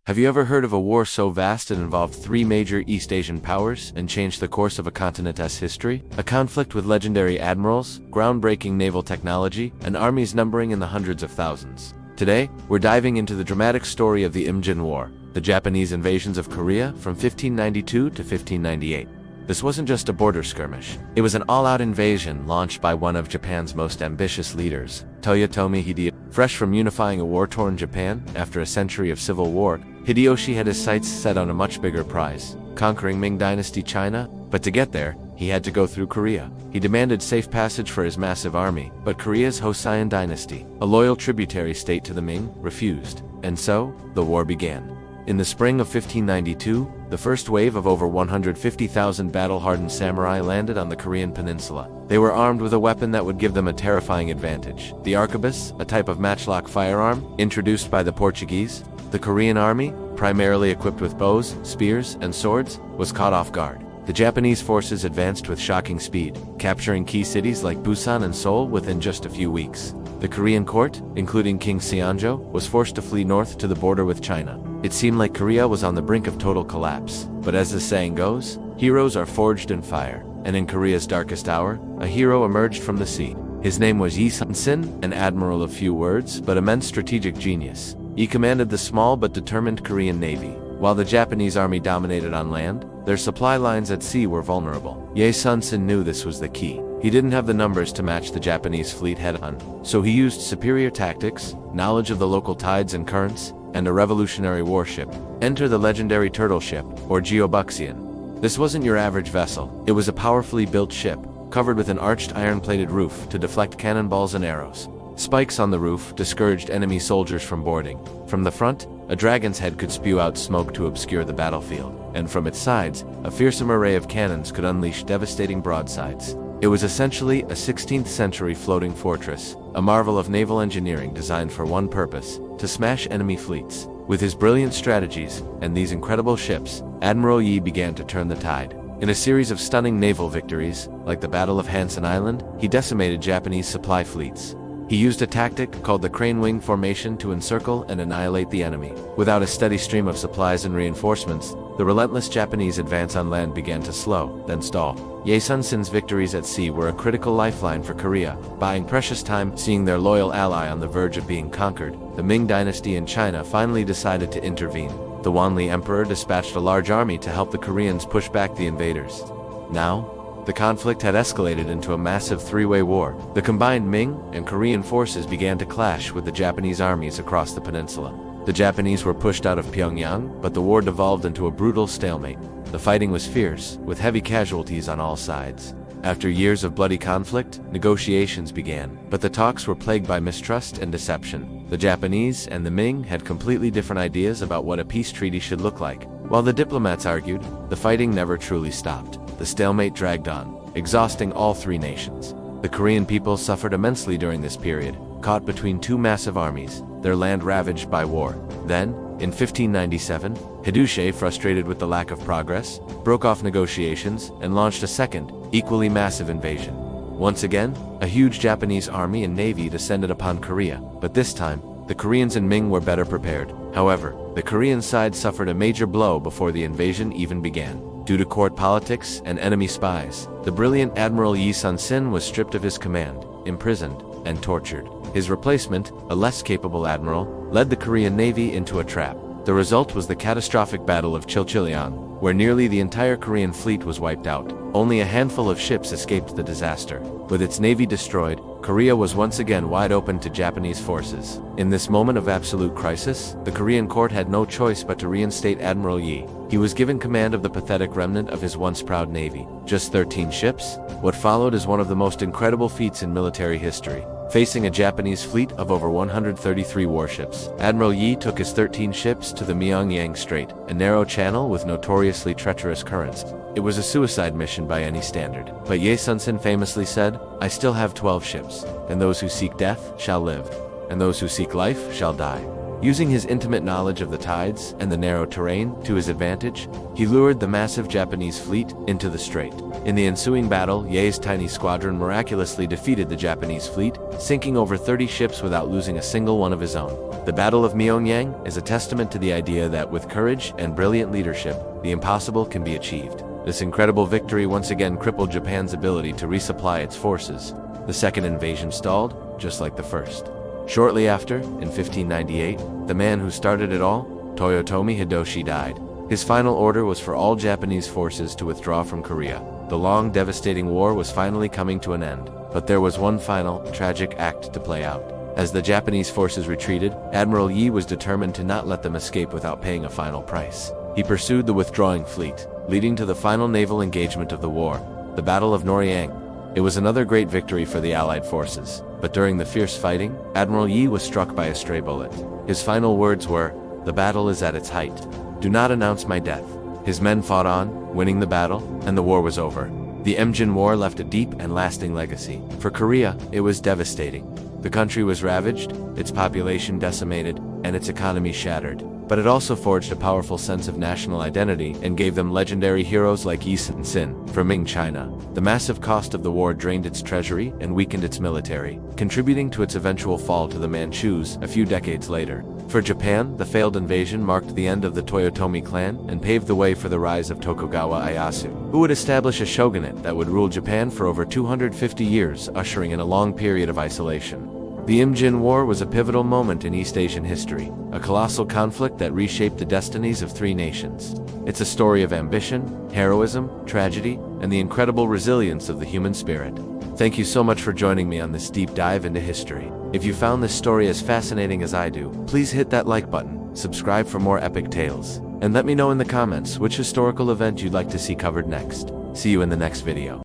Have you ever heard of a war so vast it involved three major East Asian powers and changed the course of a continent's history? A conflict with legendary admirals, groundbreaking naval technology, and armies numbering in the hundreds of thousands. Today, we're diving into the dramatic story of the Imjin War, the Japanese invasions of Korea from 1592 to 1598. This wasn't just a border skirmish. It was an all-out invasion launched by one of Japan's most ambitious leaders, Toyotomi Hideyoshi. Fresh from unifying a war-torn Japan after a century of civil war, Hideyoshi had his sights set on a much bigger prize, conquering Ming Dynasty China. But to get there, he had to go through Korea. He demanded safe passage for his massive army, but Korea's Joseon dynasty, a loyal tributary state to the Ming, refused. And so, the war began. In the spring of 1592, the first wave of over 150,000 battle-hardened samurai landed on the Korean peninsula. They were armed with a weapon that would give them a terrifying advantage: the arquebus, a type of matchlock firearm, introduced by the Portuguese. The Korean army, primarily equipped with bows, spears, and swords, was caught off guard. The Japanese forces advanced with shocking speed, capturing key cities like Busan and Seoul within just a few weeks. The Korean court, including King Seonjo, was forced to flee north to the border with China. It seemed like Korea was on the brink of total collapse. But as the saying goes, heroes are forged in fire. And in Korea's darkest hour, a hero emerged from the sea. His name was Yi Sun-sin, an admiral of few words, but immense strategic genius. He commanded the small but determined Korean navy. While the Japanese army dominated on land, their supply lines at sea were vulnerable. Yi Sun-sin knew this was the key. He didn't have the numbers to match the Japanese fleet head-on, so he used superior tactics, knowledge of the local tides and currents, and a revolutionary warship. Enter the legendary turtle ship, or Geobuxian. This wasn't your average vessel. It was a powerfully built ship, covered with an arched iron-plated roof to deflect cannonballs and arrows. Spikes on the roof discouraged enemy soldiers from boarding. From the front, a dragon's head could spew out smoke to obscure the battlefield, and from its sides, a fearsome array of cannons could unleash devastating broadsides. It was essentially a 16th century floating fortress, a marvel of naval engineering designed for one purpose: to smash enemy fleets. With his brilliant strategies and these incredible ships, Admiral Yi began to turn the tide. In a series of stunning naval victories, like the Battle of Hansen Island, he decimated Japanese supply fleets. He used a tactic called the crane wing formation to encircle and annihilate the enemy. Without a steady stream of supplies and reinforcements, the relentless Japanese advance on land began to slow, then stall. Yi Sun-sin's victories at sea were a critical lifeline for Korea, buying precious time. Seeing their loyal ally on the verge of being conquered, the Ming Dynasty in China finally decided to intervene. The Wanli Emperor dispatched a large army to help the Koreans push back the invaders. Now, the conflict had escalated into a massive three-way war. The combined Ming and Korean forces began to clash with the Japanese armies across the peninsula. The Japanese were pushed out of Pyongyang, but the war devolved into a brutal stalemate. The fighting was fierce, with heavy casualties on all sides. After years of bloody conflict, negotiations began, but the talks were plagued by mistrust and deception. The Japanese and the Ming had completely different ideas about what a peace treaty should look like. While the diplomats argued, the fighting never truly stopped. The stalemate dragged on, exhausting all three nations. The Korean people suffered immensely during this period, caught between two massive armies, their land ravaged by war. Then, in 1597, Hideyoshi, frustrated with the lack of progress, broke off negotiations and launched a second, equally massive invasion. Once again, a huge Japanese army and navy descended upon Korea, but this time, the Koreans and Ming were better prepared. However, the Korean side suffered a major blow before the invasion even began. Due to court politics and enemy spies, the brilliant Admiral Yi Sun-sin was stripped of his command, imprisoned, and tortured. His replacement, a less capable admiral, led the Korean Navy into a trap. The result was the catastrophic Battle of Chilchiliang, where nearly the entire Korean fleet was wiped out. Only a handful of ships escaped the disaster. With its navy destroyed, Korea was once again wide open to Japanese forces. In this moment of absolute crisis, the Korean court had no choice but to reinstate Admiral Yi. He was given command of the pathetic remnant of his once proud navy. Just 13 ships? What followed is one of the most incredible feats in military history. Facing a Japanese fleet of over 133 warships, Admiral Yi took his 13 ships to the Myeongyang Strait, a narrow channel with notoriously treacherous currents. It was a suicide mission by any standard. But Yi Sun-sin famously said, "I still have 12 ships, and those who seek death shall live, and those who seek life shall die." Using his intimate knowledge of the tides and the narrow terrain to his advantage, he lured the massive Japanese fleet into the strait. In the ensuing battle, Ye's tiny squadron miraculously defeated the Japanese fleet, sinking over 30 ships without losing a single one of his own. The Battle of Myeongyang is a testament to the idea that with courage and brilliant leadership, the impossible can be achieved. This incredible victory once again crippled Japan's ability to resupply its forces. The second invasion stalled, just like the first. Shortly after, in 1598, the man who started it all, Toyotomi Hideyoshi, died. His final order was for all Japanese forces to withdraw from Korea. The long, devastating war was finally coming to an end, but there was one final, tragic act to play out. As the Japanese forces retreated, Admiral Yi was determined to not let them escape without paying a final price. He pursued the withdrawing fleet, leading to the final naval engagement of the war, the Battle of Noryang. It was another great victory for the Allied forces, but during the fierce fighting, Admiral Yi was struck by a stray bullet. His final words were, "The battle is at its height. Do not announce my death." His men fought on, winning the battle, and the war was over. The Imjin War left a deep and lasting legacy. For Korea, it was devastating. The country was ravaged, its population decimated, and its economy shattered. But it also forged a powerful sense of national identity and gave them legendary heroes like Yi Sun-sin from Ming China. The massive cost of the war drained its treasury and weakened its military, contributing to its eventual fall to the Manchus a few decades later. For Japan, the failed invasion marked the end of the Toyotomi clan and paved the way for the rise of Tokugawa Ieyasu, who would establish a shogunate that would rule Japan for over 250 years, ushering in a long period of isolation. The Imjin War was a pivotal moment in East Asian history, a colossal conflict that reshaped the destinies of three nations. It's a story of ambition, heroism, tragedy, and the incredible resilience of the human spirit. Thank you so much for joining me on this deep dive into history. If you found this story as fascinating as I do, please hit that like button, subscribe for more epic tales, and let me know in the comments which historical event you'd like to see covered next. See you in the next video.